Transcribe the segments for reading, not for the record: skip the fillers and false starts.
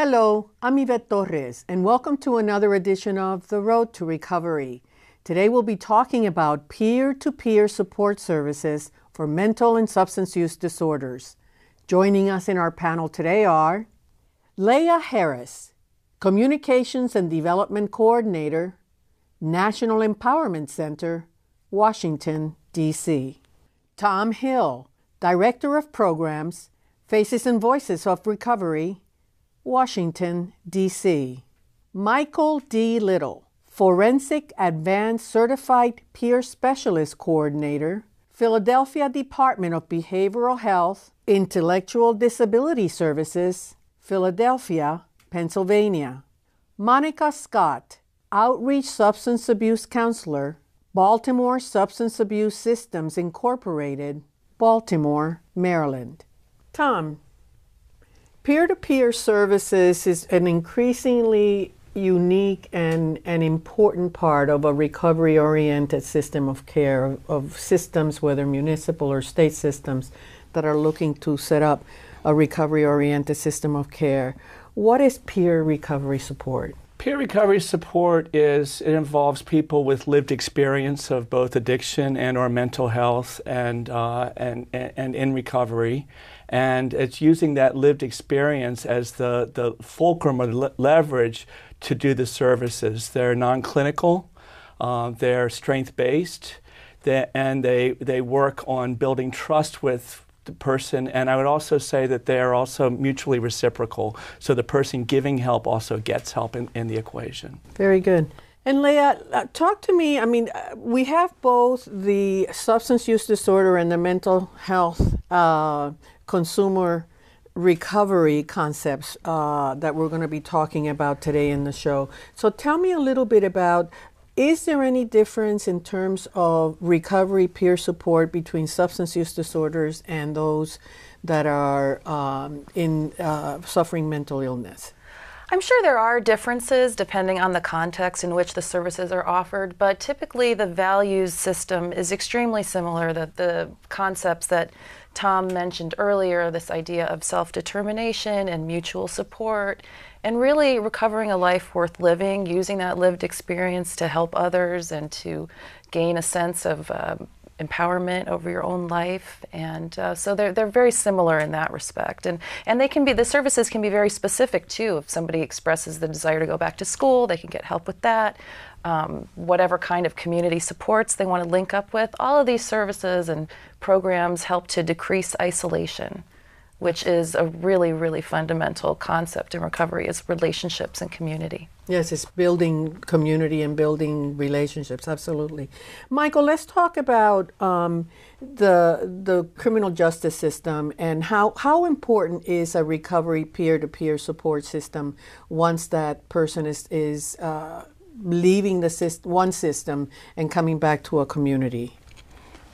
Hello, I'm Yvette Torres, and welcome to another edition of The Road to Recovery. Today we'll be talking about peer-to-peer support services for mental and substance use disorders. Joining us in our panel today are Leah Harris, Communications and Development Coordinator, National Empowerment Center, Washington, D.C. Tom Hill, Director of Programs, Faces and Voices of Recovery, Washington, D.C. Michael D. Little, Forensic Advanced Certified Peer Specialist Coordinator, Philadelphia Department of Behavioral Health, Intellectual Disability Services, Philadelphia, Pennsylvania. Monica Scott, Outreach Substance Abuse Counselor, Baltimore Substance Abuse Systems Incorporated, Baltimore, Maryland. Tom, peer-to-peer services is an increasingly unique and an important part of a recovery-oriented system of care, of systems, whether municipal or state systems, that are looking to set up a recovery-oriented system of care. What is peer recovery support? Peer recovery support it involves people with lived experience of both addiction and or mental health and in recovery. And it's using that lived experience as the fulcrum or the leverage to do the services. They're non-clinical, they're strength-based, and they work on building trust with the person, and I would also say that they are also mutually reciprocal, so the person giving help also gets help in the equation. Very good. And Leah, talk to me, we have both the substance use disorder and the mental health consumer recovery concepts that we're going to be talking about today in the show. So tell me a little bit about, is there any difference in terms of recovery peer support between substance use disorders and those that are suffering mental illness? I'm sure there are differences depending on the context in which the services are offered, but typically the values system is extremely similar. The concepts that Tom mentioned earlier, this idea of self-determination and mutual support, and really recovering a life worth living, using that lived experience to help others and to gain a sense of empowerment over your own life. And so they're very similar in that respect. And the services can be very specific too. If somebody expresses the desire to go back to school, they can get help with that. Whatever kind of community supports they want to link up with, all of these services and programs help to decrease isolation, which is a really, really fundamental concept in recovery, is relationships and community. Yes, it's building community and building relationships, absolutely. Michael, let's talk about the criminal justice system and how important is a recovery peer-to-peer support system once that person is leaving one system and coming back to a community?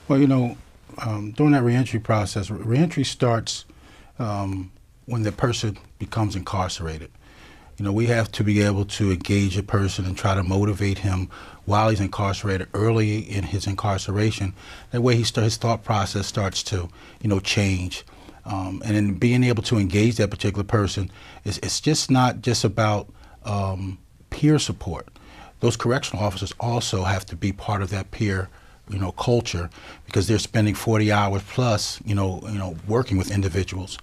Well, during that reentry process, reentry starts when the person becomes incarcerated. We have to be able to engage a person and try to motivate him while he's incarcerated, early in his incarceration. That way his thought process starts to, change. And in being able to engage that particular person, it's just not just about peer support. Those correctional officers also have to be part of that peer culture, because they're spending 40 hours plus, working with individuals.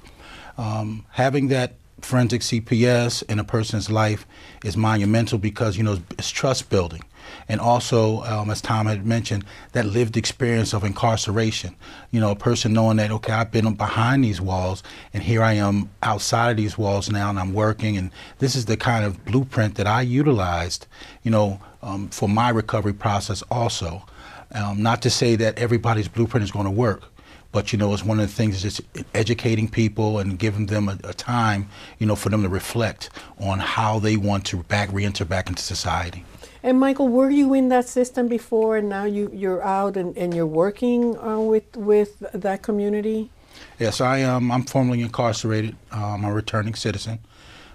Having that forensic CPS in a person's life is monumental because, it's trust building. And also, as Tom had mentioned, that lived experience of incarceration. A person knowing that, okay, I've been behind these walls and here I am outside of these walls now and I'm working, and this is the kind of blueprint that I utilized, for my recovery process also. Not to say that everybody's blueprint is going to work, but it's one of the things is just educating people and giving them a time, for them to reflect on how they want to re-enter back into society. And Michael, were you in that system before, and now you're out and you're working with that community? Yes, I'm formerly incarcerated. I'm a returning citizen.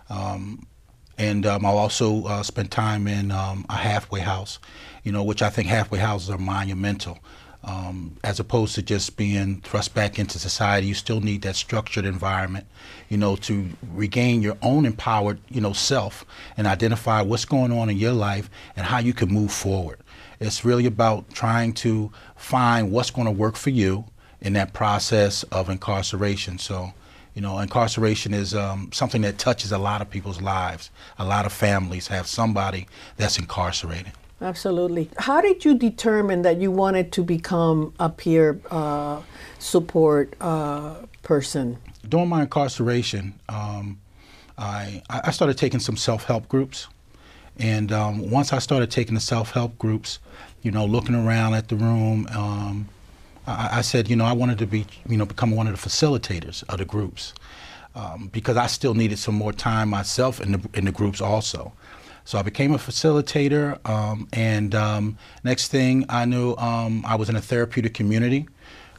And I'll also spend time in a halfway house, which I think halfway houses are monumental. as opposed to just being thrust back into society. You still need that structured environment, to regain your own empowered, self and identify what's going on in your life and how you can move forward. It's really about trying to find what's going to work for you in that process of incarceration. So, incarceration is something that touches a lot of people's lives. A lot of families have somebody that's incarcerated. Absolutely. How did you determine that you wanted to become a peer support person? During my incarceration, I started taking some self-help groups. And once I started taking the self-help groups, looking around at the room, I said, I wanted to become one of the facilitators of the groups because I still needed some more time myself in the groups also. So I became a facilitator, and next thing I knew, I was in a therapeutic community,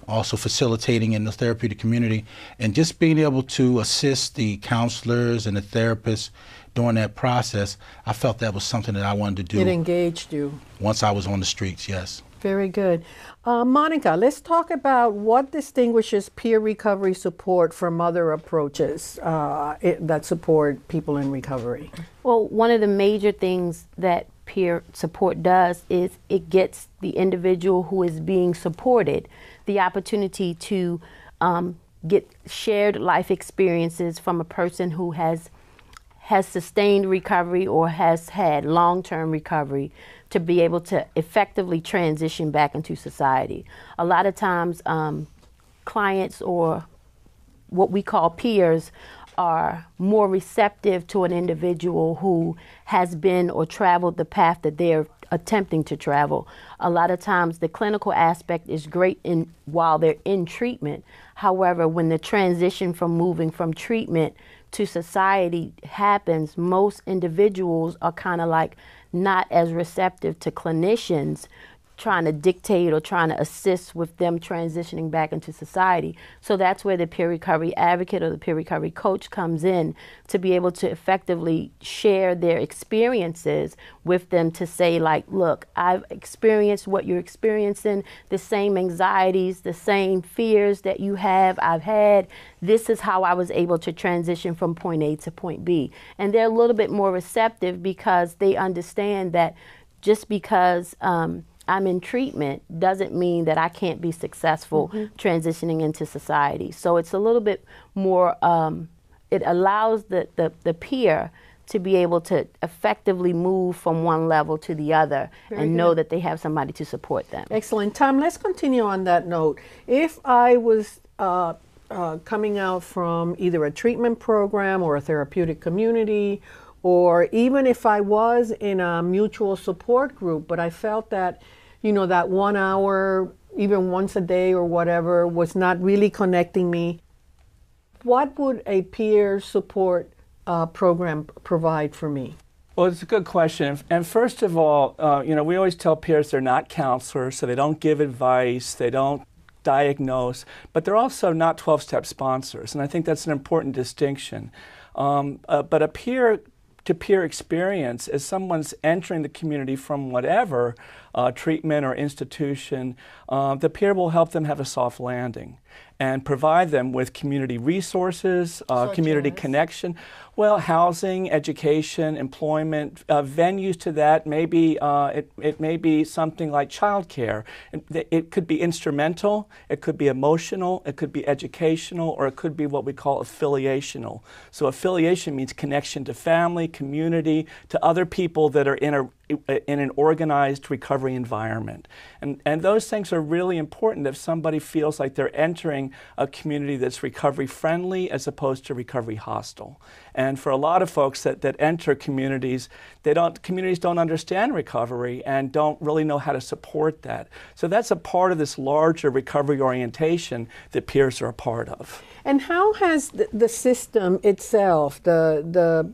also facilitating in the therapeutic community, and just being able to assist the counselors and the therapists during that process. I felt that was something that I wanted to do. It engaged you. Once I was on the streets, yes. Very good. Monica, let's talk about what distinguishes peer recovery support from other approaches that support people in recovery. Well, one of the major things that peer support does is it gets the individual who is being supported the opportunity to get shared life experiences from a person who has sustained recovery or has had long-term recovery, to be able to effectively transition back into society. A lot of times clients, or what we call peers, are more receptive to an individual who has been or traveled the path that they're attempting to travel. A lot of times the clinical aspect is great while they're in treatment. However, when the transition from moving from treatment to society happens, most individuals are kind of like not as receptive to clinicians trying to dictate or trying to assist with them transitioning back into society. So that's where the peer recovery advocate or the peer recovery coach comes in, to be able to effectively share their experiences with them, to say, like, look, I've experienced what you're experiencing, the same anxieties, the same fears that you have, I've had. This is how I was able to transition from point A to point B. And they're a little bit more receptive because they understand that just because I'm in treatment doesn't mean that I can't be successful transitioning into society. So it's a little bit more, it allows the peer to be able to effectively move from one level to the other and know that they have somebody to support them. Excellent. Tom, let's continue on that note. If I was coming out from either a treatment program or a therapeutic community, or even if I was in a mutual support group, but I felt that, that 1 hour, even once a day or whatever, was not really connecting me, what would a peer support program provide for me? Well, it's a good question. And first of all, we always tell peers they're not counselors, so they don't give advice, they don't diagnose, but they're also not 12-step sponsors. And I think that's an important distinction. But a peer-to-peer experience, as someone's entering the community from whatever treatment or institution, the peer will help them have a soft landing and provide them with community resources, community connection, housing, education, employment, venues to that. Maybe it may be something like childcare. It could be instrumental, it could be emotional, it could be educational, or it could be what we call affiliational. So affiliation means connection to family, community, to other people that are in an organized recovery environment. And those things are really important if somebody feels like they're entering a community that's recovery friendly as opposed to recovery hostile. And for a lot of folks that enter communities, communities don't understand recovery and don't really know how to support that. So that's a part of this larger recovery orientation that peers are a part of. And how has the system itself, the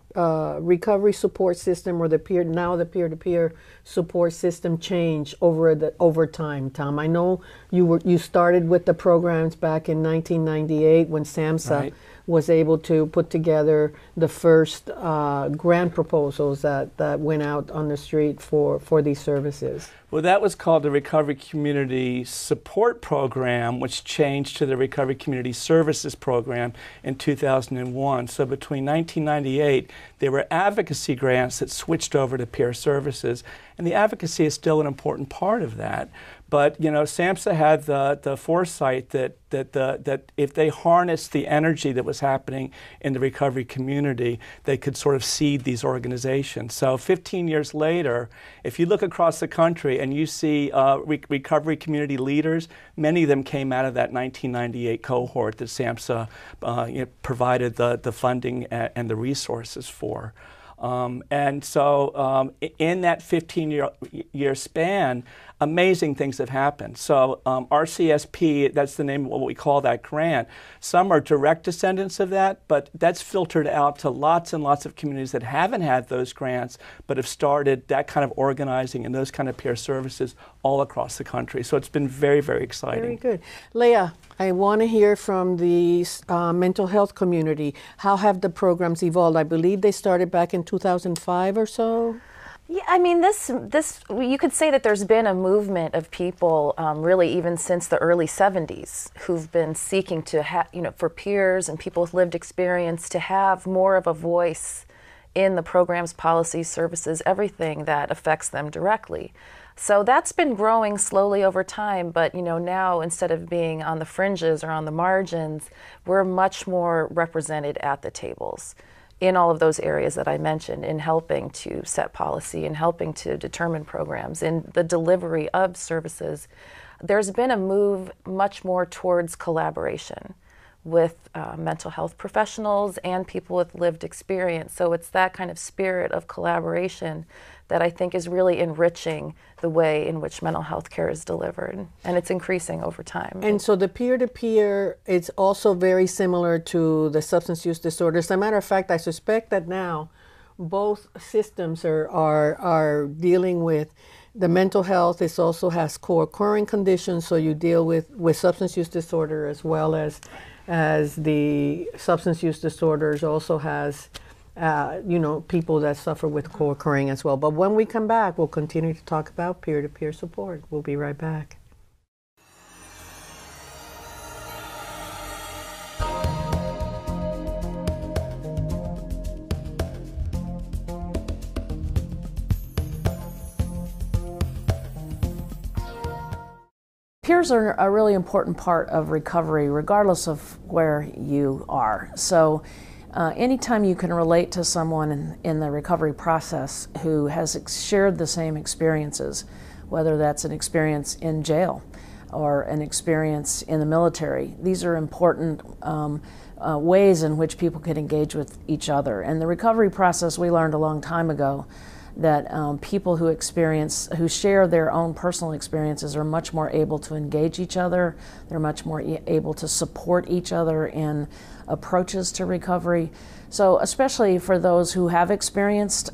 recovery support system, or the peer-to-peer support system, changed over time, Tom? I know you started with the programs back in 1998 when SAMHSA was able to put together the first grant proposals that went out on the street for these services. Well, that was called the Recovery Community Support Program, which changed to the Recovery Community Services Program in 2001. So between 1998, there were advocacy grants that switched over to peer services, and the advocacy is still an important part of that. But you know, SAMHSA had the foresight that if they harnessed the energy that was happening in the recovery community, they could sort of seed these organizations. So 15 years later, if you look across the country and you see recovery community leaders, many of them came out of that 1998 cohort that SAMHSA provided the funding and the resources for. And so in that 15-year span, amazing things have happened. So RCSP, that's the name of what we call that grant. Some are direct descendants of that, but that's filtered out to lots and lots of communities that haven't had those grants, but have started that kind of organizing and those kind of peer services all across the country. So it's been very, very exciting. Very good. Leah, I want to hear from the mental health community. How have the programs evolved? I believe they started back in 2005 or so. Yeah, I mean, this you could say that there's been a movement of people, really even since the early 70s, who've been seeking to have, for peers and people with lived experience to have more of a voice in the programs, policies, services, everything that affects them directly. So that's been growing slowly over time, but now instead of being on the fringes or on the margins, we're much more represented at the tables in all of those areas that I mentioned, in helping to set policy, in helping to determine programs, in the delivery of services. There's been a move much more towards collaboration with mental health professionals and people with lived experience. So it's that kind of spirit of collaboration that I think is really enriching the way in which mental health care is delivered, and it's increasing over time. And so the peer-to-peer, it's also very similar to the substance use disorders. As a matter of fact, I suspect that now both systems are dealing with the mental health. It also has co-occurring conditions, so you deal with substance use disorder as well as the substance use disorders also has people that suffer with co-occurring as well. But when we come back, we'll continue to talk about peer-to-peer support. We'll be right back. Peers are a really important part of recovery, regardless of where you are. So anytime you can relate to someone in the recovery process who has shared the same experiences, whether that's an experience in jail or an experience in the military, these are important ways in which people can engage with each other. And the recovery process, we learned a long time ago that people who share their own personal experiences are much more able to engage each other. They're much more able to support each other in approaches to recovery. So especially for those who have experienced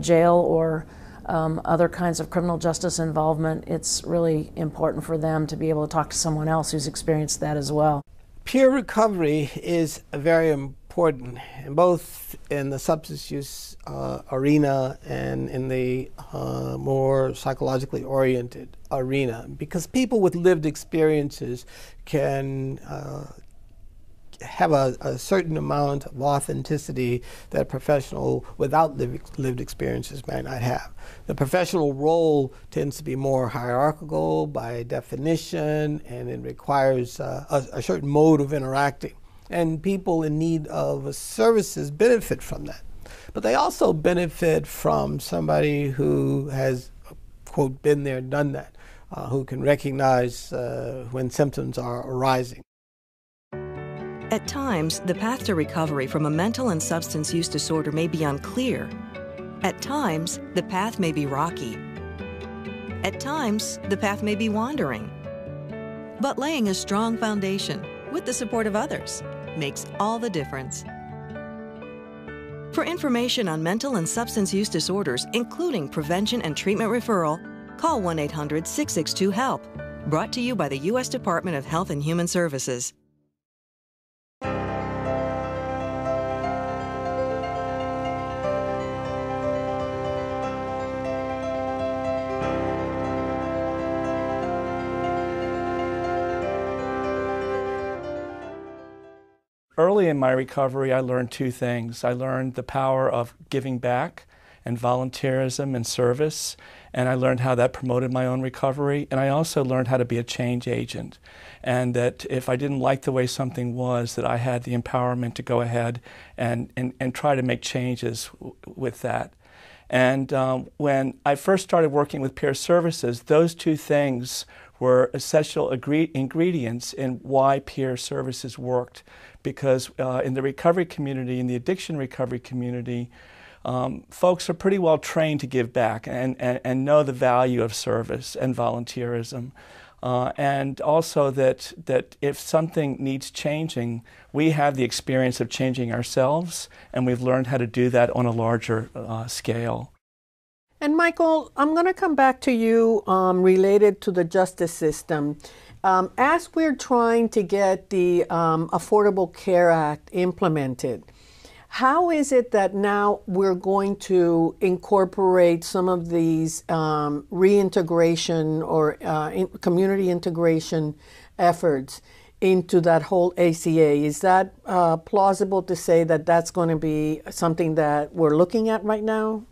jail or other kinds of criminal justice involvement, it's really important for them to be able to talk to someone else who's experienced that as well. Peer recovery is very important, both in the substance use arena and in the more psychologically oriented arena, because people with lived experiences can have a certain amount of authenticity that a professional without lived experiences might not have. The professional role tends to be more hierarchical by definition, and it requires a certain mode of interacting. And people in need of services benefit from that. But they also benefit from somebody who has, quote, been there, done that, who can recognize when symptoms are arising. At times, the path to recovery from a mental and substance use disorder may be unclear. At times, the path may be rocky. At times, the path may be wandering. But laying a strong foundation with the support of others makes all the difference. For information on mental and substance use disorders, including prevention and treatment referral, call 1-800-662-HELP. Brought to you by the U.S. Department of Health and Human Services. early in my recovery, I learned two things. I learned the power of giving back and volunteerism and service, and I learned how that promoted my own recovery. And I also learned how to be a change agent, and that if I didn't like the way something was, that I had the empowerment to go ahead and try to make changes with that. And when I first started working with peer services, those two things were essential ingredients in why peer services worked. Because in the recovery community, in the addiction recovery community, folks are pretty well trained to give back and know the value of service and volunteerism. And also that if something needs changing, we have the experience of changing ourselves, and we've learned how to do that on a larger scale. And Michael, I'm going to come back to you related to the justice system. As we're trying to get the Affordable Care Act implemented, how is it that now we're going to incorporate some of these reintegration or community integration efforts into that whole ACA? Is that plausible to say that that's going to be something that we're looking at right now?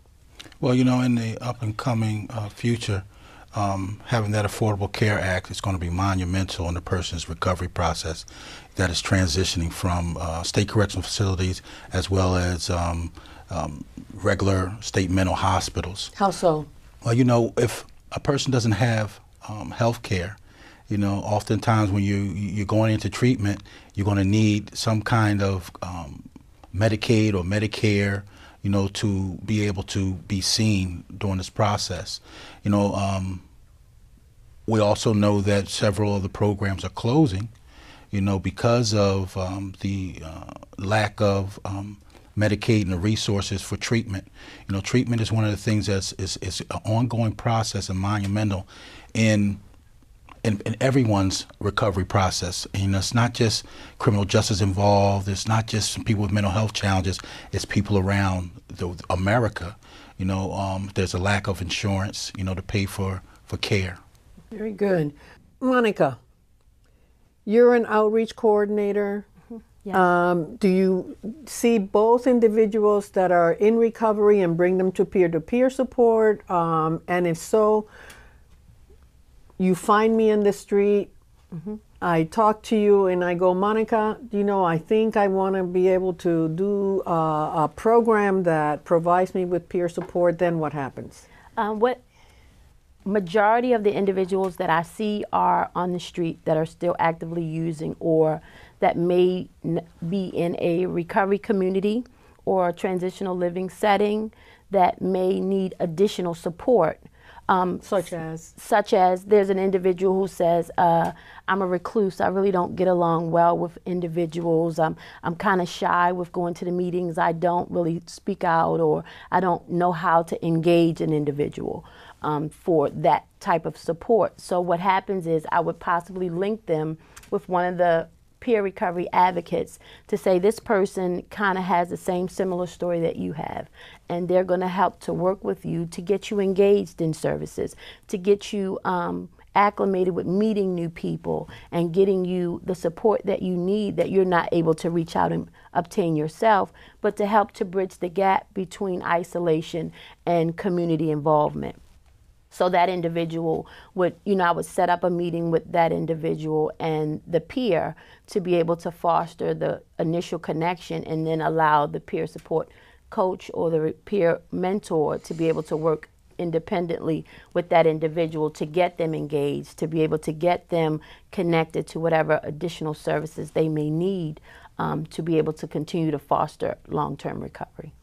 Well, you know, in the up and coming future, having that Affordable Care Act is going to be monumental in the person's recovery process that is transitioning from state correctional facilities as well as regular state mental hospitals. How so? Well, you know, if a person doesn't have health care, you know, oftentimes when you're going into treatment, you're going to need some kind of Medicaid or Medicare, you know, to be able to be seen during this process. You know, we also know that several of the programs are closing, you know, because of the lack of Medicaid and the resources for treatment. You know, treatment is one of the things that's is an ongoing process and monumental in everyone's recovery process. And, you know, it's not just criminal justice involved. It's not just people with mental health challenges. It's people around America. You know, there's a lack of insurance, you know, to pay for care. Very good. Monica, you're an outreach coordinator. Yes. Do you see both individuals that are in recovery and bring them to peer-to-peer support? And if so, you find me in the street, I talk to you and I go, Monica, you know, I think I want to be able to do a program that provides me with peer support. Then what happens? What majority of the individuals that I see are on the street that are still actively using, or that may be in a recovery community or a transitional living setting that may need additional support. Such as there's an individual who says, I'm a recluse, I really don't get along well with individuals, I'm kind of shy with going to the meetings, I don't really speak out, or I don't know how to engage an individual for that type of support. So what happens is I would possibly link them with one of the peer recovery advocates to say this person kind of has the same similar story that you have, and they're going to help to work with you to get you engaged in services, to get you acclimated with meeting new people and getting you the support that you need that you're not able to reach out and obtain yourself, but to help to bridge the gap between isolation and community involvement. So that individual would, you know, I would set up a meeting with that individual and the peer to be able to foster the initial connection, and then allow the peer support coach or the peer mentor to be able to work independently with that individual to get them engaged, to be able to get them connected to whatever additional services they may need to be able to continue to foster long-term recovery.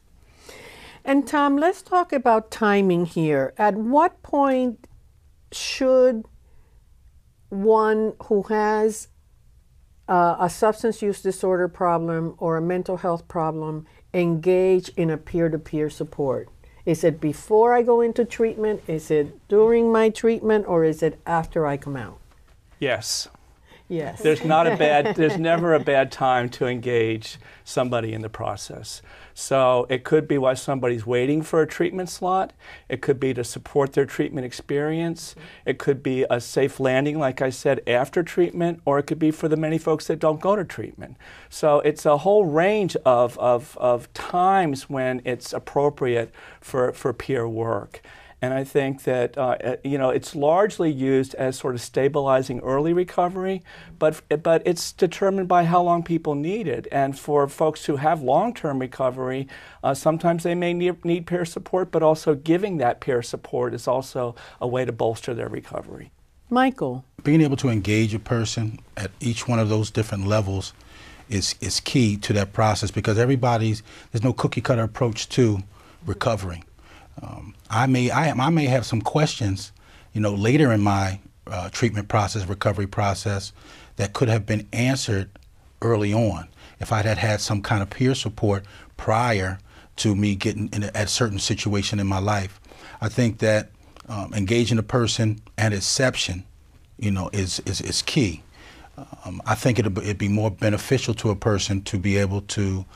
And Tom, let's talk about timing here. At what point should one who has a substance use disorder problem or a mental health problem engage in a peer-to-peer support? Is it before I go into treatment? Is it during my treatment? Or is it after I come out? Yes. Yes. There's never a bad time to engage somebody in the process. So it could be while somebody's waiting for a treatment slot. It could be to support their treatment experience. It could be a safe landing, like I said, after treatment, or it could be for the many folks that don't go to treatment. So it's a whole range of times when it's appropriate for peer work. And I think that it's largely used as sort of stabilizing early recovery, but it's determined by how long people need it. And for folks who have long-term recovery, sometimes they may need peer support, but also giving that peer support is also a way to bolster their recovery. Michael. Being able to engage a person at each one of those different levels is key to that process, because there's no cookie cutter approach to recovering. I may have some questions, later in my treatment process, recovery process, that could have been answered early on if I had some kind of peer support prior to me getting in a certain situation in my life. I think that engaging a person at inception, is key. I think it'd be more beneficial to a person to be able to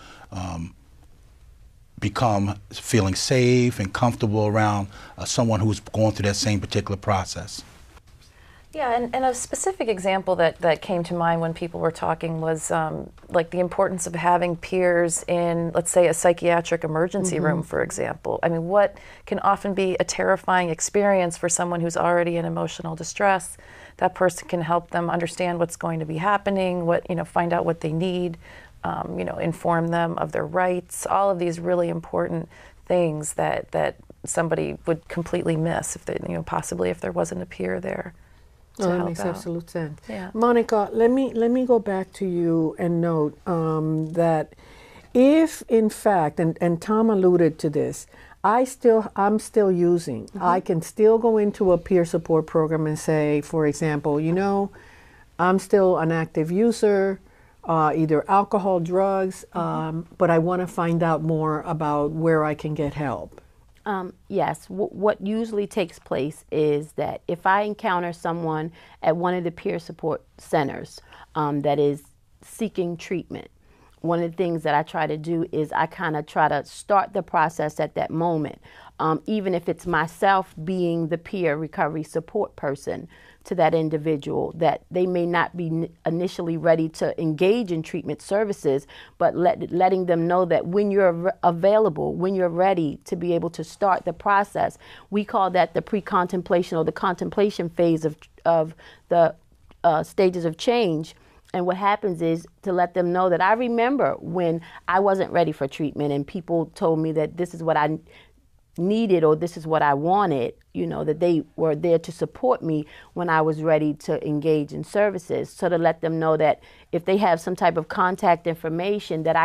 become feeling safe and comfortable around someone who's going through that same particular process. Yeah, and a specific example that came to mind when people were talking was like the importance of having peers in, let's say, a psychiatric emergency room, for example. I mean, what can often be a terrifying experience for someone who's already in emotional distress. That person can help them understand what's going to be happening, find out what they need, inform them of their rights, all of these really important things that somebody would completely miss if they, possibly if there wasn't a peer there. That makes absolute sense. Yeah. Monica, let me go back to you and note that if in fact, and Tom alluded to this, I'm still using. I can still go into a peer support program and say, for example, I'm still an active user, either alcohol, drugs, but I want to find out more about where I can get help. Yes, what usually takes place is that if I encounter someone at one of the peer support centers that is seeking treatment, one of the things that I try to do is I kind of try to start the process at that moment, even if it's myself being the peer recovery support person to that individual, that they may not be initially ready to engage in treatment services, but letting them know that when you're available, when you're ready to be able to start the process, we call that the pre-contemplation or the contemplation phase of the stages of change. And what happens is to let them know that I remember when I wasn't ready for treatment and people told me that this is what I needed or this is what I wanted, that they were there to support me when I was ready to engage in services. So to let them know that if they have some type of contact information that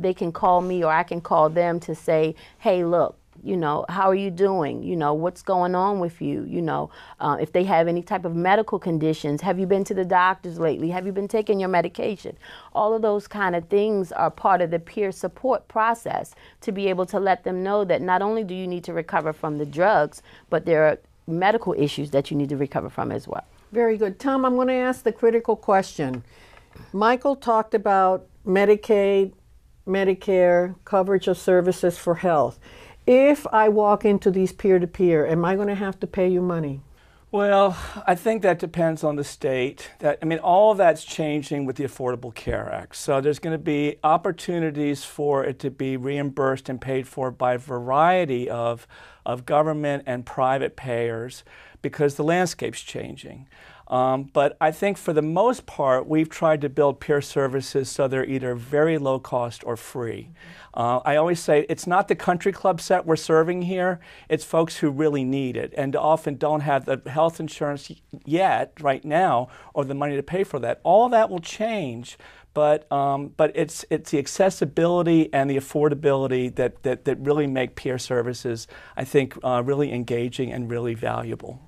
they can call me or I can call them to say, hey, look, how are you doing? What's going on with you? If they have any type of medical conditions, have you been to the doctors lately? Have you been taking your medication? All of those kind of things are part of the peer support process to be able to let them know that not only do you need to recover from the drugs, but there are medical issues that you need to recover from as well. Very good. Tom, I'm going to ask the critical question. Michael talked about Medicaid, Medicare, coverage of services for health. If I walk into these peer-to-peer, am I going to have to pay you money? Well, I think that depends on the state. All of that's changing with the Affordable Care Act. So there's going to be opportunities for it to be reimbursed and paid for by a variety of government and private payers because the landscape's changing. But I think for the most part, we've tried to build peer services so they're either very low cost or free. I always say it's not the country club set we're serving here, it's folks who really need it and often don't have the health insurance yet, right now, or the money to pay for that. All that will change, but it's the accessibility and the affordability that really make peer services, I think, really engaging and really valuable.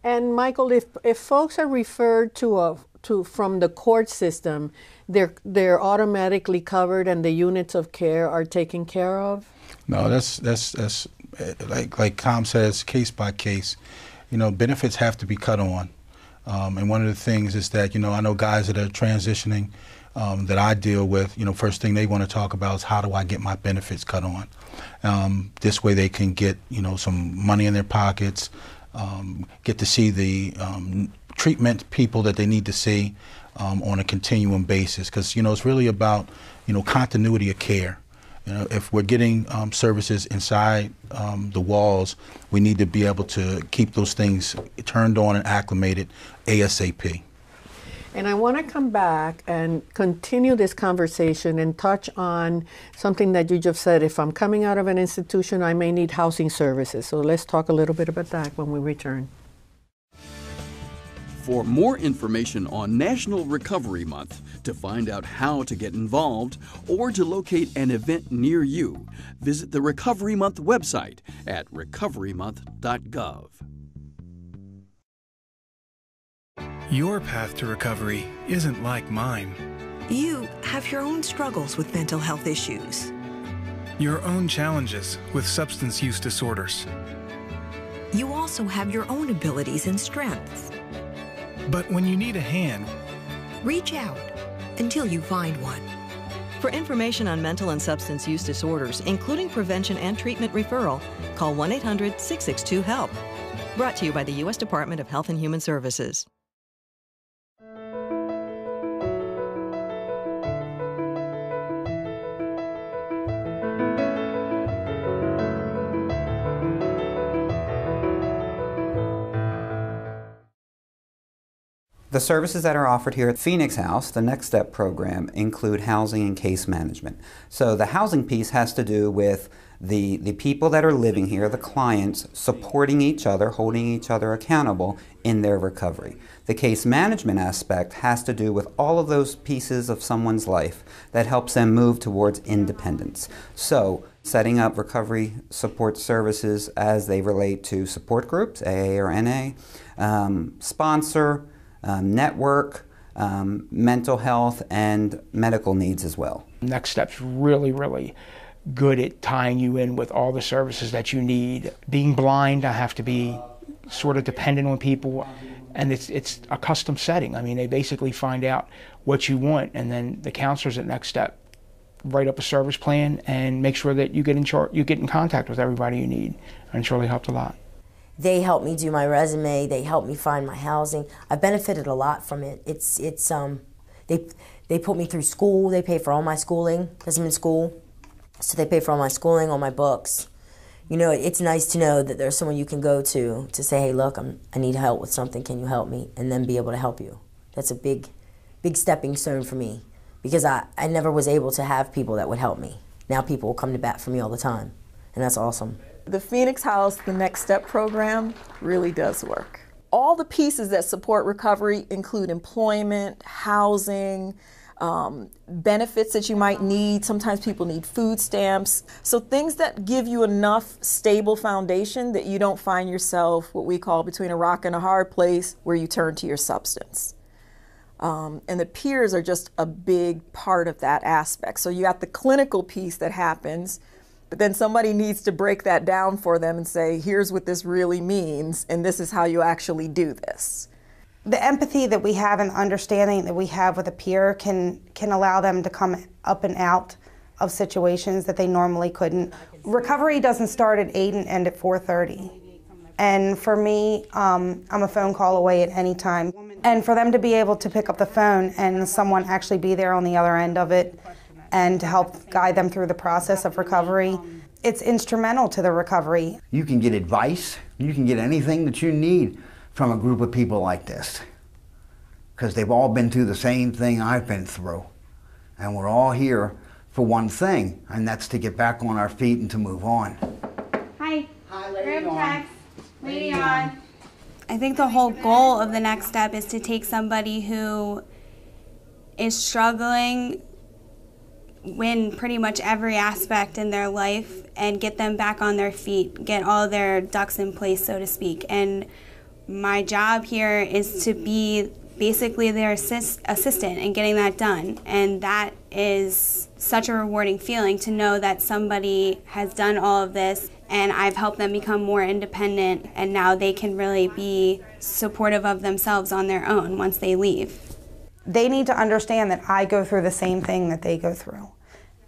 And Michael, if folks are referred from the court system, they're automatically covered and the units of care are taken care of? No, that's like Tom says, case by case. Benefits have to be cut on. And one of the things is that, I know guys that are transitioning that I deal with, first thing they want to talk about is how do I get my benefits cut on? This way they can get, some money in their pockets, get to see the treatment people that they need to see on a continuum basis. Because, it's really about, continuity of care. If we're getting services inside the walls, we need to be able to keep those things turned on and acclimated ASAP. And I want to come back and continue this conversation and touch on something that you just said. If I'm coming out of an institution, I may need housing services. So let's talk a little bit about that when we return. For more information on National Recovery Month, to find out how to get involved, or to locate an event near you, visit the Recovery Month website at recoverymonth.gov. Your path to recovery isn't like mine. You have your own struggles with mental health issues. Your own challenges with substance use disorders. You also have your own abilities and strengths. But when you need a hand, reach out until you find one. For information on mental and substance use disorders, including prevention and treatment referral, call 1-800-662-HELP. Brought to you by the U.S. Department of Health and Human Services. The services that are offered here at Phoenix House, the Next Step program, include housing and case management. So the housing piece has to do with the people that are living here, the clients, supporting each other, holding each other accountable in their recovery. The case management aspect has to do with all of those pieces of someone's life that helps them move towards independence. So setting up recovery support services as they relate to support groups, AA or NA, sponsor, network, mental health, and medical needs as well. Next Step's really good at tying you in with all the services that you need. Being blind, I have to be sort of dependent on people, and it's a custom setting. I mean, they basically find out what you want, and then the counselors at Next Step write up a service plan and make sure that you get in contact with everybody you need, and it's really helped a lot. They help me do my resume. They help me find my housing. I've benefited a lot from it. They put me through school. They pay for all my schooling because I'm in school. So they pay for all my schooling, all my books. It's nice to know that there's someone you can go to say, hey, look, I need help with something. Can you help me? And then be able to help you. That's a big stepping stone for me because I never was able to have people that would help me. Now people will come to bat for me all the time, and that's awesome. The Phoenix House, the Next Step program, really does work. All the pieces that support recovery include employment, housing, benefits that you might need. Sometimes people need food stamps. So things that give you enough stable foundation that you don't find yourself what we call between a rock and a hard place where you turn to your substance. And the peers are just a big part of that aspect. So you got the clinical piece that happens, but then somebody needs to break that down for them and say, here's what this really means, and this is how you actually do this. The empathy that we have and understanding that we have with a peer can allow them to come up and out of situations that they normally couldn't. Recovery doesn't start at 8 and end at 4:30. And for me, I'm a phone call away at any time. And for them to be able to pick up the phone and someone actually be there on the other end of it and to help guide them through the process of recovery, it's instrumental to the recovery. You can get advice, you can get anything that you need from a group of people like this, because they've all been through the same thing I've been through. And we're all here for one thing, and that's to get back on our feet and to move on. Hi. Hi, Lady on. Lady on. I think the whole goal of the Next Step is to take somebody who is struggling in pretty much every aspect in their life and get them back on their feet, get all their ducks in place, so to speak. And my job here is to be basically their assistant in getting that done. And that is such a rewarding feeling to know that somebody has done all of this and I've helped them become more independent, and now they can really be supportive of themselves on their own once they leave. They need to understand that I go through the same thing that they go through.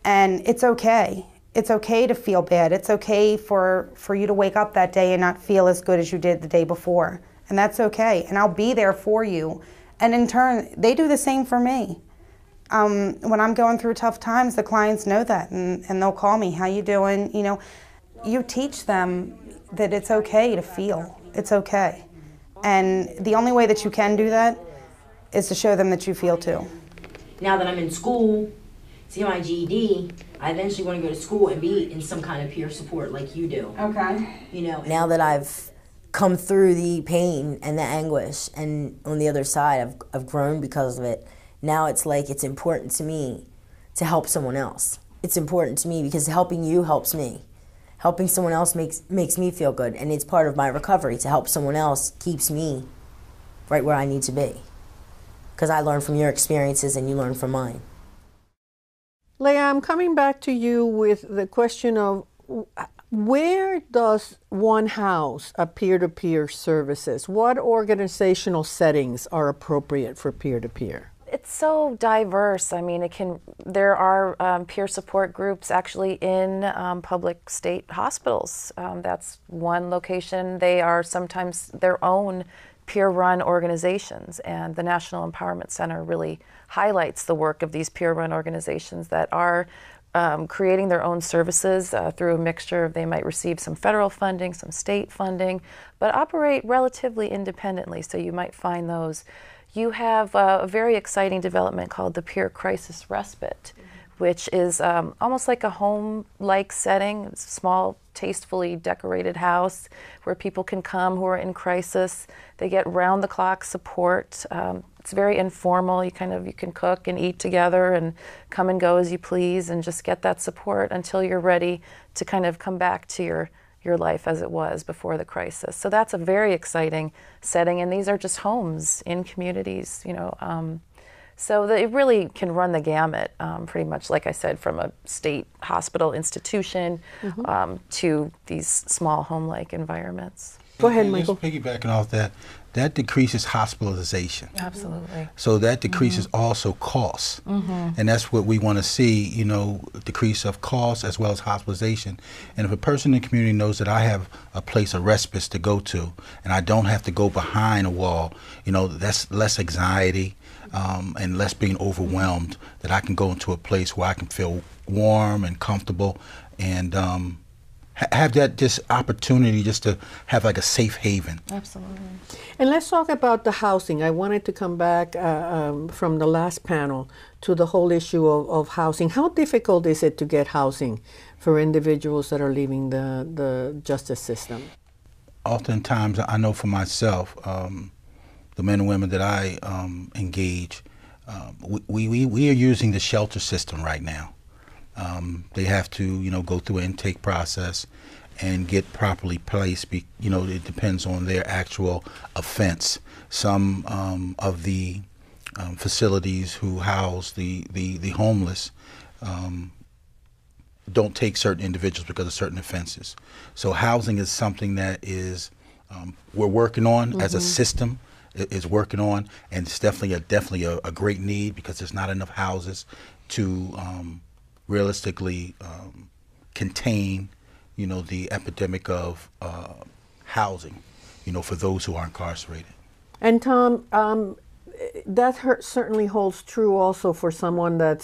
And it's okay. It's okay to feel bad. It's okay for you to wake up that day and not feel as good as you did the day before. And that's okay. And I'll be there for you. And in turn, they do the same for me. When I'm going through tough times, the clients know that, and they'll call me, how you doing? You know, you teach them that it's okay to feel. It's okay. And the only way that you can do that is to show them that you feel too. Now that I'm in school, see my GED, I eventually want to go to school and be in some kind of peer support like you do. Okay. You know, now that I've come through the pain and the anguish, and on the other side I've grown because of it, now it's like it's important to me to help someone else. It's important to me because helping you helps me. Helping someone else makes me feel good, and it's part of my recovery. To help someone else keeps me right where I need to be. Because I learn from your experiences and you learn from mine. Leah, I'm coming back to you with the question of where does one house a peer-to-peer services? What organizational settings are appropriate for peer-to-peer? It's so diverse. I mean, there are peer support groups actually in public state hospitals. That's one location. They are sometimes their own peer-run organizations, and the National Empowerment Center really highlights the work of these peer-run organizations that are creating their own services through a mixture of, they might receive some federal funding, some state funding, but operate relatively independently, so you might find those. You have a very exciting development called the Peer Crisis Respite, which is almost like a home-like setting. It's a small, tastefully decorated house where people can come who are in crisis. They get round-the-clock support. It's very informal. You can cook and eat together and come and go as you please, and just get that support until you're ready to kind of come back to your life as it was before the crisis. So that's a very exciting setting, and these are just homes in communities, you know. So it really can run the gamut, pretty much, like I said, from a state hospital institution to these small home-like environments. Go ahead, Michael. Just piggybacking off that decreases hospitalization. Absolutely. So that decreases also costs. And that's what we want to see, you know, decrease of costs as well as hospitalization. And if a person in the community knows that I have a place of respite to go to, and I don't have to go behind a wall, you know, that's less anxiety and less being overwhelmed, that I can go into a place where I can feel warm and comfortable, and have that just opportunity just to have like a safe haven. Absolutely. And let's talk about the housing. I wanted to come back from the last panel to the whole issue of housing. How difficult is it to get housing for individuals that are leaving the justice system? Oftentimes, I know for myself, the men and women that I engage, we are using the shelter system right now. They have to, you know, go through an intake process and get properly placed. You know, it depends on their actual offense. Some of the facilities who house the homeless don't take certain individuals because of certain offenses. So housing is something that is we're working on as a system. Is working on, and it's definitely a great need, because there's not enough houses to realistically contain, you know, the epidemic of housing, you know, for those who are incarcerated. And Tom, that certainly holds true also for someone that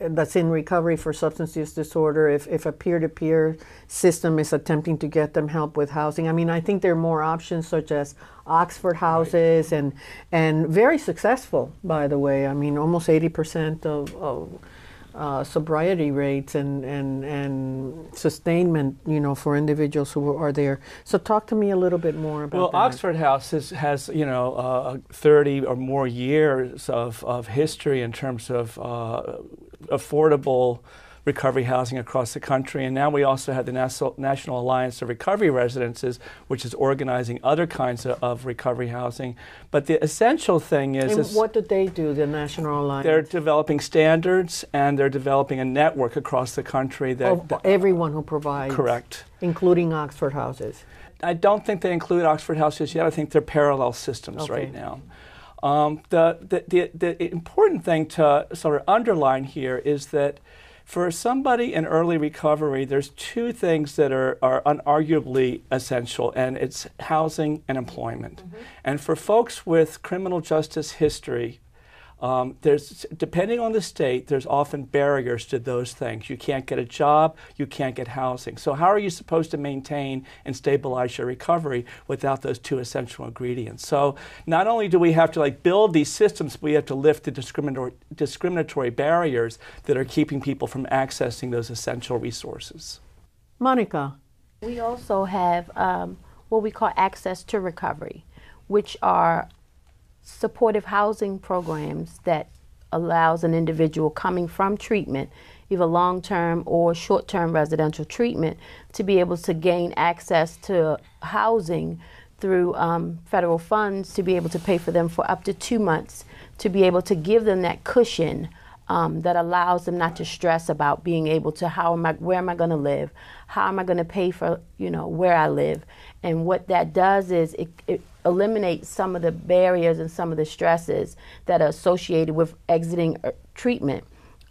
that's in recovery for substance use disorder. If a peer-to-peer system is attempting to get them help with housing, I mean, I think there are more options such as Oxford houses, and very successful, by the way. I mean, almost 80% of sobriety rates and sustainment, you know, for individuals who are there. So talk to me a little bit more about that. Well, Oxford House has you know, 30 or more years of history in terms of affordable recovery housing across the country. And now we also have the National Alliance of Recovery Residences, which is organizing other kinds of recovery housing. But the essential thing is... And what do they do, the National Alliance? They're developing standards, and they're developing a network across the country that... Of everyone who provides. Correct. Including Oxford houses. I don't think they include Oxford houses yet. I think they're parallel systems right now. The important thing to sort of underline here is that for somebody in early recovery, there's two things that are unarguably essential, and it's housing and employment. And for folks with criminal justice history, there's, depending on the state, there's often barriers to those things. You can't get a job, you can't get housing. So how are you supposed to maintain and stabilize your recovery without those two essential ingredients? So not only do we have to build these systems, we have to lift the discriminatory barriers that are keeping people from accessing those essential resources. Monica. We also have what we call access to recovery, which are supportive housing programs that allows an individual coming from treatment, either long-term or short-term residential treatment, to be able to gain access to housing through federal funds, to be able to pay for them for up to 2 months, to be able to give them that cushion that allows them not to stress about being able to where am I going to live, how am I going to pay for where I live. And what that does is it eliminates some of the barriers and some of the stresses that are associated with exiting treatment.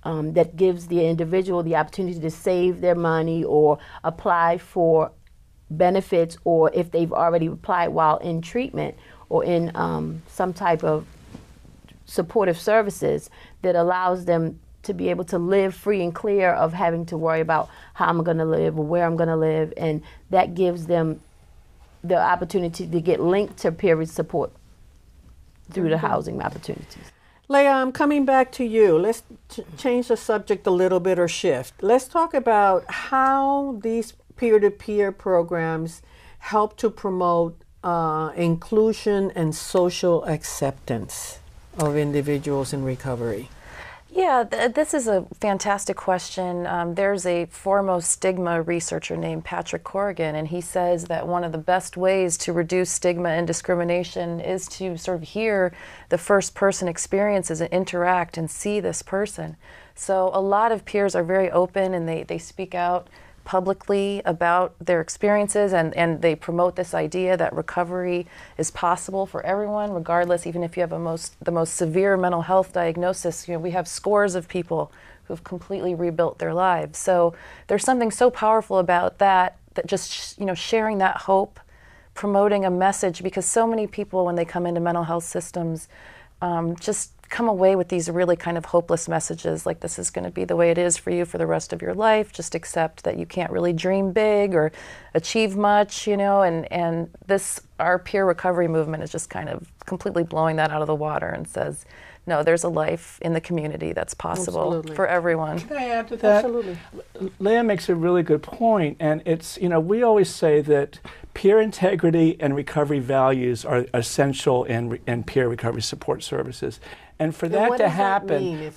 That gives the individual the opportunity to save their money or apply for benefits, or if they've already applied while in treatment or in some type of supportive services, that allows them to be able to live free and clear of having to worry about how I'm going to live or where I'm going to live. And that gives them the opportunity to get linked to peer support through the housing opportunities. Leah, I'm coming back to you. Let's change the subject a little bit or shift. Let's talk about how these peer-to-peer programs help to promote inclusion and social acceptance of individuals in recovery. Yeah, this is a fantastic question. There's a foremost stigma researcher named Patrick Corrigan, and he says that one of the best ways to reduce stigma and discrimination is to sort of hear the first person experiences and interact and see this person. So a lot of peers are very open, and they speak out publicly about their experiences, and they promote this idea that recovery is possible for everyone, regardless, even if you have the most severe mental health diagnosis. We have scores of people who've completely rebuilt their lives. So there's something so powerful about that just sharing that hope, promoting a message, because so many people, when they come into mental health systems, just come away with these really kind of hopeless messages, like this is going to be the way it is for you for the rest of your life. Just accept that you can't really dream big or achieve much, and our peer recovery movement is just kind of completely blowing that out of the water and says, no, there's a life in the community that's possible for everyone. Can I add to that? Absolutely. Leah makes a really good point, and it's, we always say that peer integrity and recovery values are essential in peer recovery support services. And for that to happen,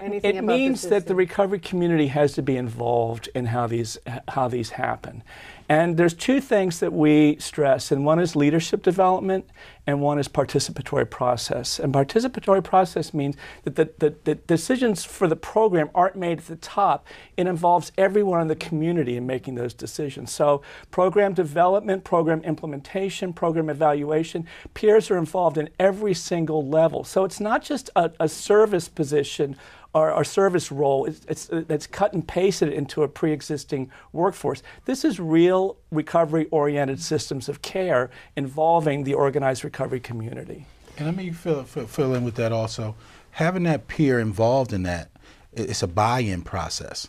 it means that the recovery community has to be involved in how these happen. And there's two things that we stress, and one is leadership development, and one is participatory process. And participatory process means that the decisions for the program aren't made at the top. It involves everyone in the community in making those decisions. So program development, program implementation, program evaluation, peers are involved in every single level. So it's not just a service position or service role that's cut and pasted into a pre-existing workforce. This is real recovery-oriented systems of care involving the organized recovery community. And let me fill in with that also. Having that peer involved in that, it's a buy-in process.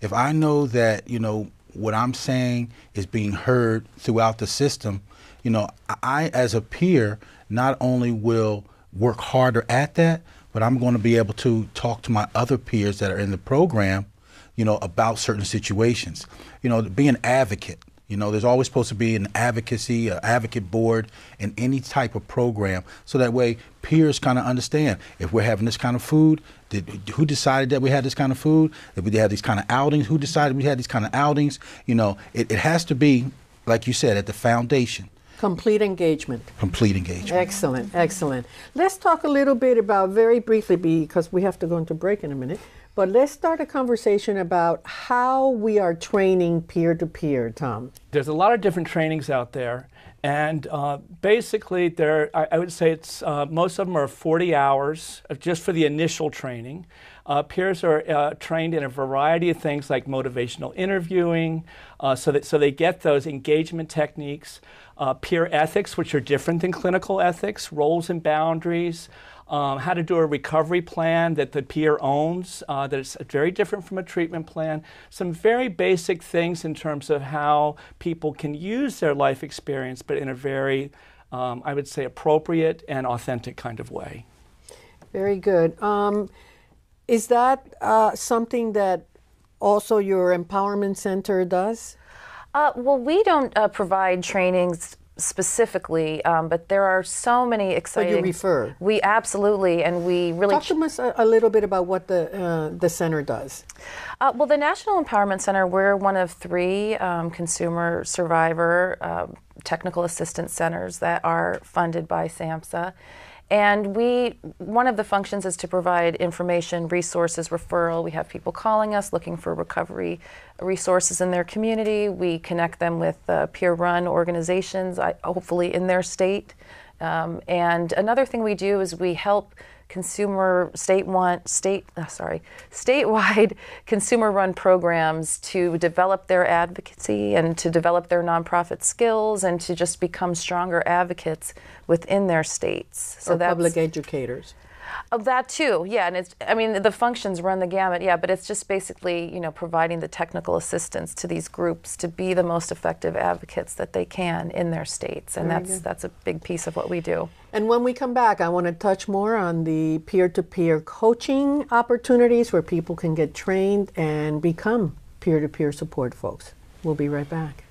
If I know that, what I'm saying is being heard throughout the system, I, as a peer, not only will work harder at that, but I'm going to be able to talk to my other peers that are in the program, about certain situations. Be an advocate. There's always supposed to be an advocate board in any type of program, so that way peers kind of understand if we're having this kind of food, Who decided that we had this kind of food? That we had these kind of outings? Who decided we had these kind of outings? You know, it has to be, like you said, at the foundation. Complete engagement. Complete engagement. Excellent, excellent. Let's talk a little bit about, very briefly, because we have to go into break in a minute, but let's start a conversation about how we are training peer-to-peer, Tom. There's a lot of different trainings out there. And basically, I would say it's most of them are 40 hours just for the initial training. Peers are trained in a variety of things like motivational interviewing, so they get those engagement techniques, peer ethics, which are different than clinical ethics, roles and boundaries, how to do a recovery plan that the peer owns, that is very different from a treatment plan. Some very basic things in terms of how people can use their life experience, but in a very, I would say, appropriate and authentic kind of way. Very good. Is that something that also your Empowerment Center does? Well, we don't provide trainings specifically, but there are so many exciting. So you refer? We absolutely, and we really talk to us a little bit about what the center does. Well, the National Empowerment Center, we're one of 3 consumer survivor technical assistance centers that are funded by SAMHSA. And one of the functions is to provide information, resources, referral. We have people calling us looking for recovery resources in their community. We connect them with peer-run organizations, hopefully in their state. And another thing we do is we help statewide consumer-run programs to develop their advocacy and to develop their nonprofit skills and to just become stronger advocates within their states. So that's public educators. Of that too, yeah, and I mean, the functions run the gamut, yeah, but it's just basically, providing the technical assistance to these groups to be the most effective advocates that they can in their states, and that's a big piece of what we do. And when we come back, I want to touch more on the peer-to-peer coaching opportunities where people can get trained and become peer-to-peer support folks. We'll be right back.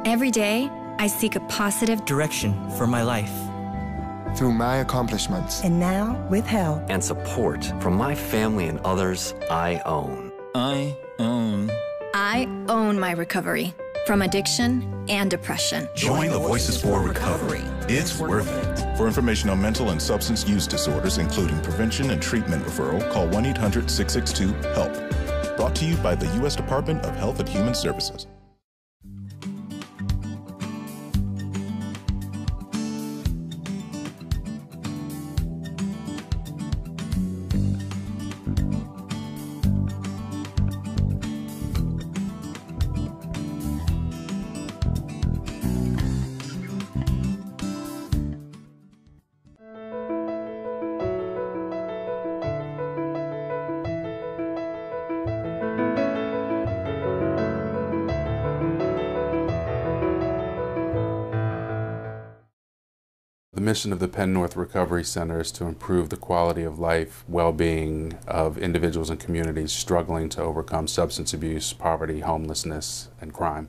Every day, I seek a positive direction for my life. Through my accomplishments. And now, with help. And support from my family and others I own. I own my recovery from addiction and depression. Join the Voices for Recovery. It's worth it. For information on mental and substance use disorders, including prevention and treatment referral, call 1-800-662-HELP. Brought to you by the U.S. Department of Health and Human Services. The mission of the Penn North Recovery Center is to improve the quality of life, well-being of individuals and communities struggling to overcome substance abuse, poverty, homelessness, and crime,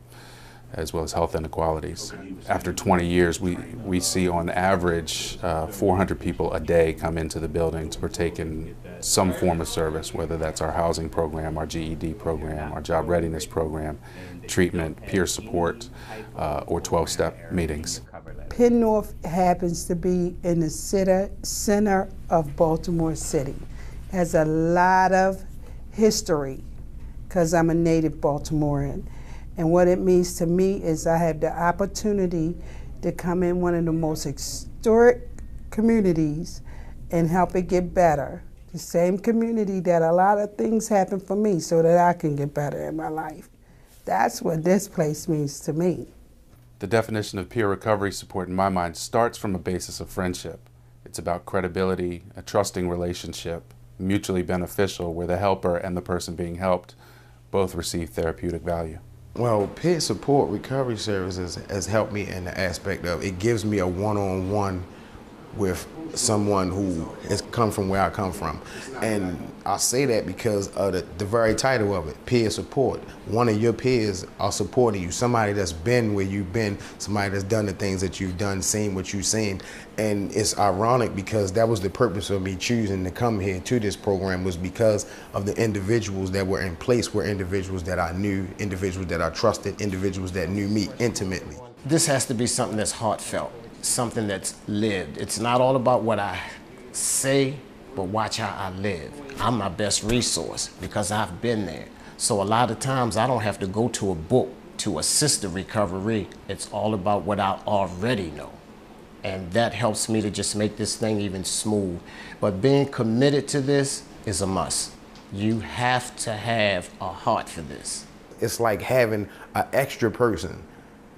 as well as health inequalities. After 20 years, we see on average 400 people a day come into the building to partake in some form of service, whether that's our housing program, our GED program, our job readiness program, treatment, peer support, or 12-step meetings. Penn North happens to be in the center of Baltimore City. Has a lot of history because I'm a native Baltimorean. And what it means to me is I have the opportunity to come in one of the most historic communities and help it get better. The same community that a lot of things happen for me so that I can get better in my life. That's what this place means to me. The definition of peer recovery support in my mind starts from a basis of friendship. It's about credibility, a trusting relationship, mutually beneficial, where the helper and the person being helped both receive therapeutic value. Well, peer support recovery services has helped me in the aspect of it gives me a one-on-one with someone who has come from where I come from. And I say that because of the very title of it, peer support. One of your peers are supporting you, somebody that's been where you've been, somebody that's done the things that you've done, seen what you've seen. And it's ironic because that was the purpose of me choosing to come here to this program, was because of the individuals that were in place were individuals that I knew, individuals that I trusted, individuals that knew me intimately. This has to be something that's heartfelt, something that's lived. It's not all about what I say, but watch how I live. I'm my best resource because I've been there. So a lot of times I don't have to go to a book to assist the recovery. It's all about what I already know. And that helps me to just make this thing even smooth. But being committed to this is a must. You have to have a heart for this. It's like having an extra person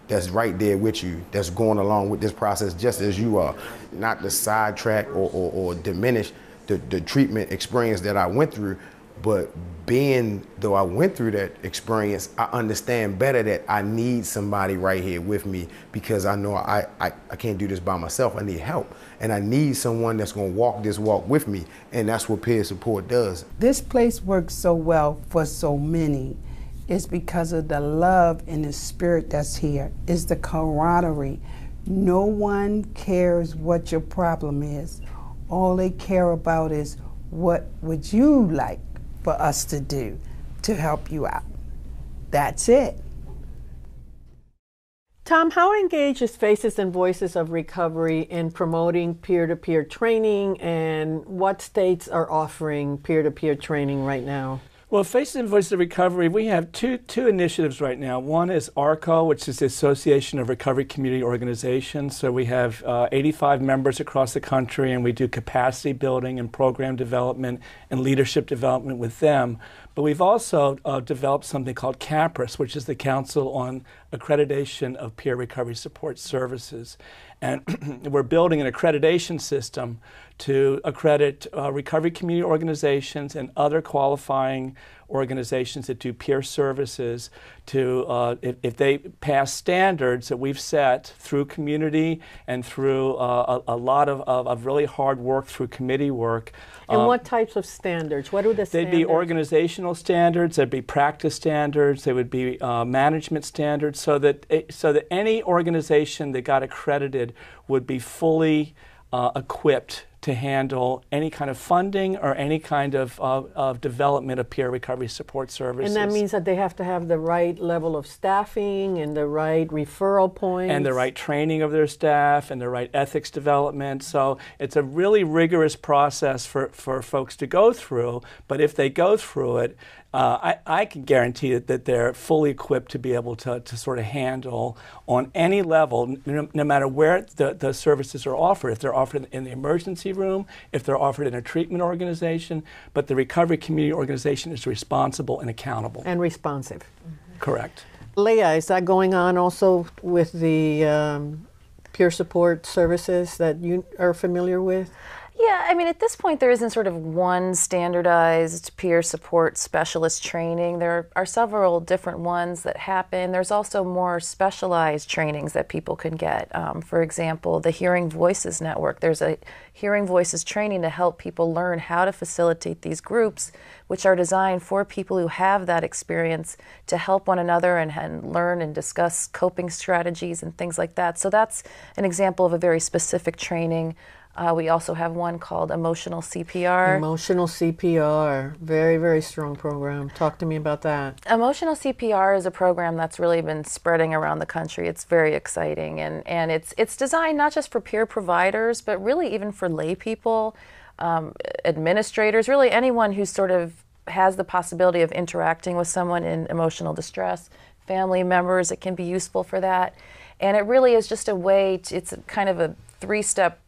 that's right there with you, that's going along with this process just as you are. Not to sidetrack or diminish the treatment experience that I went through, but though I went through that experience, I understand better that I need somebody right here with me, because I know I can't do this by myself. I need help. And I need someone that's gonna walk this walk with me, and that's what peer support does. This place works so well for so many. It's because of the love and the spirit that's here. It's the camaraderie. No one cares what your problem is. All they care about is what would you like for us to do to help you out. That's it. Tom, how engaged is Faces and Voices of Recovery in promoting peer-to-peer training, and what states are offering peer-to-peer training right now? Well, Faces and Voices of Recovery, we have two initiatives right now. One is ARCO, which is the Association of Recovery Community Organizations. So we have 85 members across the country, and we do capacity building and program development and leadership development with them. But we've also developed something called CAPRIS, which is the Council on Accreditation of Peer Recovery Support Services. And we're building an accreditation system to accredit recovery community organizations and other qualifying organizations that do peer services to, if they pass standards that we've set through community and through a lot of really hard work through committee work. And what types of standards? What are the standards? They'd be organizational standards, there'd be practice standards, they would be management standards, so that any organization that got accredited would be fully equipped to handle any kind of funding or any kind of development of peer recovery support services. And that means that they have to have the right level of staffing and the right referral points. And the right training of their staff and the right ethics development. So it's a really rigorous process for folks to go through, but if they go through it, I can guarantee that they're fully equipped to be able to sort of handle on any level, no matter where the services are offered. If they're offered in the emergency room, if they're offered in a treatment organization, but the recovery community organization is responsible and accountable. And responsive. Mm-hmm. Correct. Leah, is that going on also with the peer support services that you are familiar with? Yeah, I mean, at this point, there isn't sort of one standardized peer support specialist training. There are several different ones that happen. There's also more specialized trainings that people can get. For example, the Hearing Voices Network. There's a Hearing Voices training to help people learn how to facilitate these groups, which are designed for people who have that experience to help one another and learn and discuss coping strategies and things like that. So that's an example of a very specific training. We also have one called Emotional CPR. Emotional CPR, very, very strong program. Talk to me about that. Emotional CPR is a program that's really been spreading around the country. It's very exciting, and it's designed not just for peer providers, but really even for lay people, administrators, really anyone who sort of has the possibility of interacting with someone in emotional distress, family members. It can be useful for that. And it really is just a way to, it's kind of a three-step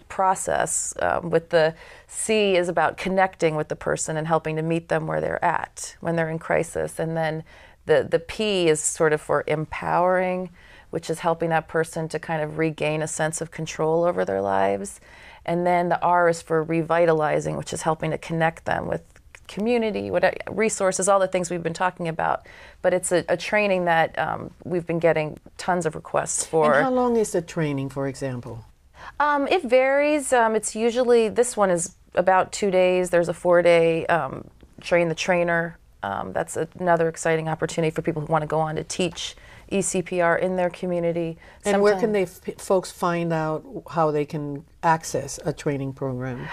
process. With the C is about connecting with the person and helping to meet them where they're at when they're in crisis. And then the P is sort of for empowering, which is helping that person to kind of regain a sense of control over their lives. And then the R is for revitalizing, which is helping to connect them with community, resources, all the things we've been talking about. But it's a training that we've been getting tons of requests for. And how long is the training, for example? It varies. It's usually, this one is about 2 days. There's a 4-day train the trainer. That's another exciting opportunity for people who want to go on to teach ECPR in their community. And where can they folks find out how they can access a training program?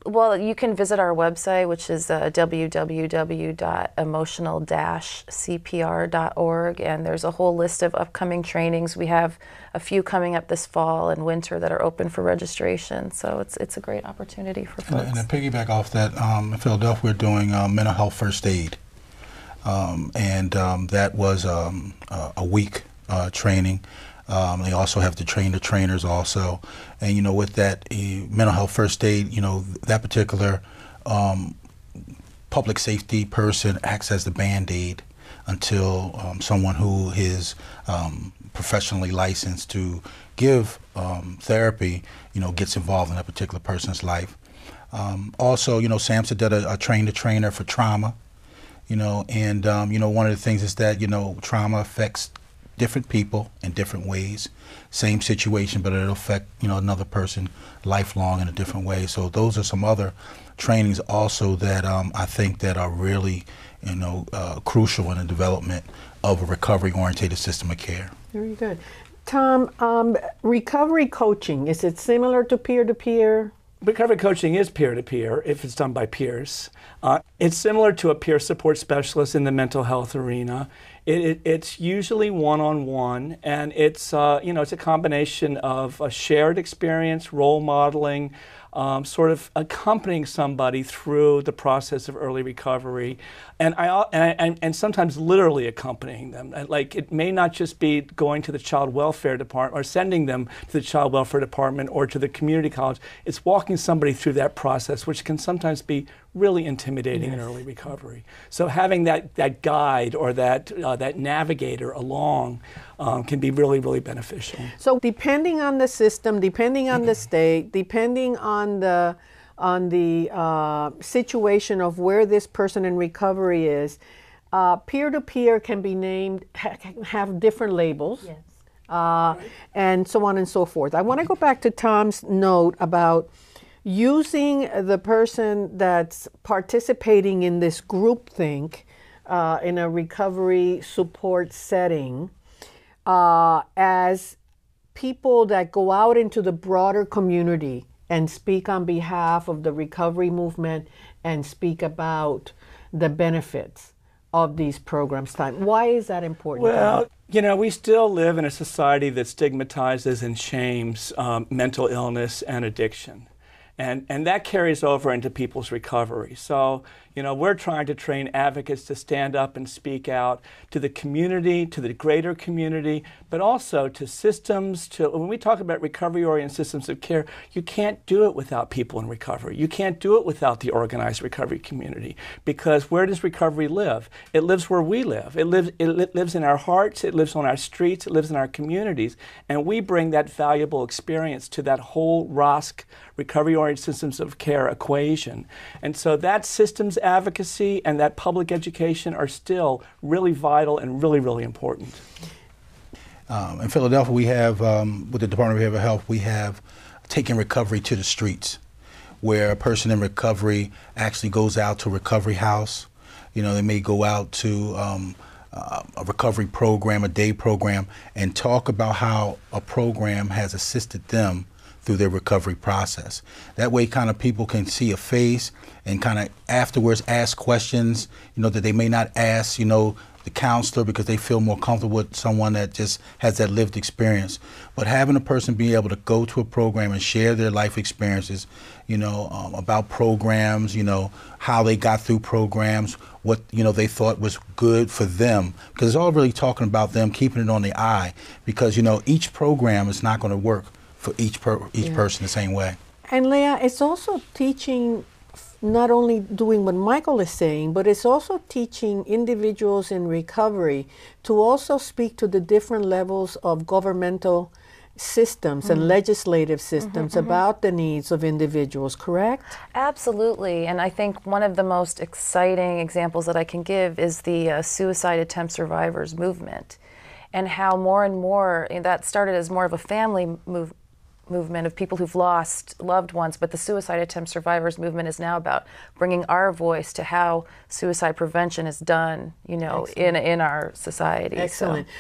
Well, you can visit our website, which is www.emotional-cpr.org, and there's a whole list of upcoming trainings. We have a few coming up this fall and winter that are open for registration, so it's a great opportunity for folks. And to piggyback off that, in Philadelphia we're doing mental health first aid. That was a week training. They also have to train the trainers also. And, you know, with that mental health first aid, you know, that particular public safety person acts as the Band-Aid until someone who is professionally licensed to give therapy, you know, gets involved in that particular person's life. Also, you know, SAMHSA did a train the trainer for trauma. You know, and you know, one of the things is that, you know, trauma affects different people in different ways. Same situation, but it'll affect, you know, another person lifelong in a different way. So those are some other trainings also that I think that are really, you know, crucial in the development of a recovery-oriented system of care. Very good. Tom, recovery coaching, is it similar to peer-to-peer? Recovery coaching is peer-to-peer if it's done by peers. It's similar to a peer support specialist in the mental health arena. It's usually one-on-one, and it's you know, it's a combination of a shared experience, role modeling, sort of accompanying somebody through the process of early recovery, and sometimes literally accompanying them. Like, it may not just be going to the child welfare department or sending them to the child welfare department or to the community college. It's walking somebody through that process, which can sometimes be really intimidating in early recovery. So having that guide or that navigator along can be really, really beneficial. So depending on the system, depending on the state, depending on the situation of where this person in recovery is, peer-to-peer can be named, have different labels. Yes. And so on and so forth. I want to go back to Tom's note about using the person that's participating in this groupthink in a recovery support setting as people that go out into the broader community and speak on behalf of the recovery movement and speak about the benefits of these programs. Why is that important? Well, you know, we still live in a society that stigmatizes and shames mental illness and addiction. And that carries over into people's recovery. So, you know, we're trying to train advocates to stand up and speak out to the community, to the greater community, but also to systems. When we talk about recovery-oriented systems of care, you can't do it without people in recovery. You can't do it without the organized recovery community, because where does recovery live? It lives where we live. It lives in our hearts. It lives on our streets. It lives in our communities. And we bring that valuable experience to that whole ROSC, recovery-oriented systems of care equation. And so that systems advocacy and that public education are still really vital and really, really important. In Philadelphia, we have, with the Department of Behavioral Health, we have taken recovery to the streets, where a person in recovery actually goes out to a recovery house. You know, they may go out to a recovery program, a day program, and talk about how a program has assisted them through their recovery process. That way kind of people can see a face and kind of afterwards ask questions, you know, that they may not ask, you know, the counselor, because they feel more comfortable with someone that just has that lived experience. But having a person be able to go to a program and share their life experiences, you know, about programs, you know, how they got through programs, what, you know, they thought was good for them, because it's all really talking about them, keeping it on the eye, because, you know, each program is not going to work for each person the same way. And Leah, it's also teaching, not only doing what Michael is saying, but it's also teaching individuals in recovery to also speak to the different levels of governmental systems and legislative systems about the needs of individuals, correct? Absolutely, and I think one of the most exciting examples that I can give is the suicide attempt survivors movement, and how more and more, that started as more of a family movement of people who've lost loved ones, but the suicide attempt survivors movement is now about bringing our voice to how suicide prevention is done, you know, in our society. Excellent. So.